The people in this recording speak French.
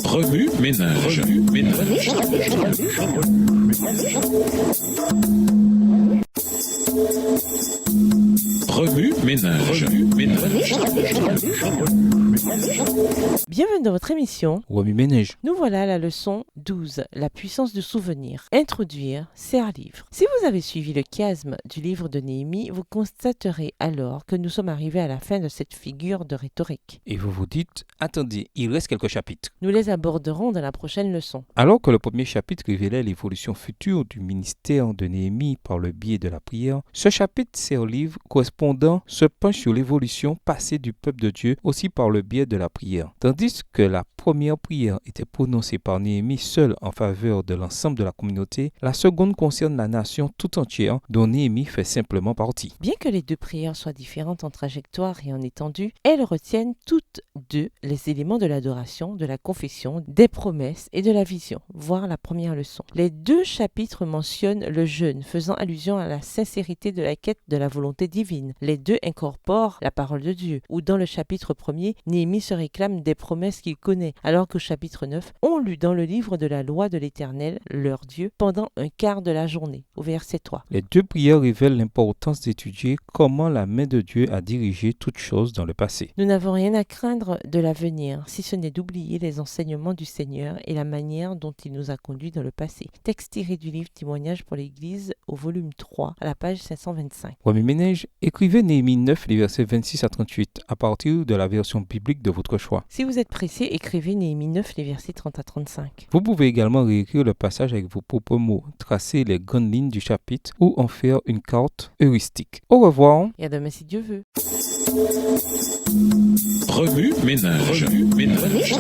Remue ménage. Remue ménage. Bienvenue dans votre émission. Remue ménage. Nous voilà à la leçon 12, la puissance du souvenir. Introduire, c'est un livre. Si vous avez suivi le chiasme du livre de Néhémie, vous constaterez alors que nous sommes arrivés à la fin de cette figure de rhétorique. Et vous vous dites, attendez, il reste quelques chapitres. Nous les aborderons dans la prochaine leçon. Alors que le premier chapitre révélait l'évolution future du ministère de Néhémie par le biais de la prière, ce chapitre, c'est un livre correspondant, se penche sur l'évolution passée du peuple de Dieu aussi par le biais de la prière. Tandis que la première prière était prononcée par Néhémie seul en faveur de l'ensemble de la communauté, la seconde concerne la nation tout entière dont Néhémie fait simplement partie. Bien que les deux prières soient différentes en trajectoire et en étendue, elles retiennent toutes deux les éléments de l'adoration, de la confession, des promesses et de la vision, voire la première leçon. Les deux chapitres mentionnent le jeûne, faisant allusion à la sincérité de la quête de la volonté divine. Les deux incorporent la parole de Dieu, où dans le chapitre 1er, Néhémie se réclame des promesses qu'il connaît, alors qu'au chapitre 9, on lut dans le livre de la loi de l'Éternel, leur Dieu, pendant un quart de la journée, au verset 3. Les deux prières révèlent l'importance d'étudier comment la main de Dieu a dirigé toutes choses dans le passé. Nous n'avons rien à craindre de l'avenir, si ce n'est d'oublier les enseignements du Seigneur et la manière dont il nous a conduits dans le passé. Texte tiré du livre Témoignages pour l'Église au volume 3, à la page 525. Remue ménage, écrivez Néhémie 9, les versets 26 à 38, à partir de la version biblique de votre choix. Si vous êtes pressé, écrivez Néhémie 9, les versets 30 à 35. Vous pouvez également réécrire le passage avec vos propres mots, tracer les grandes lignes du chapitre ou en faire une carte heuristique. Au revoir. Et à demain si Dieu veut. Remue ménage. Remue ménage.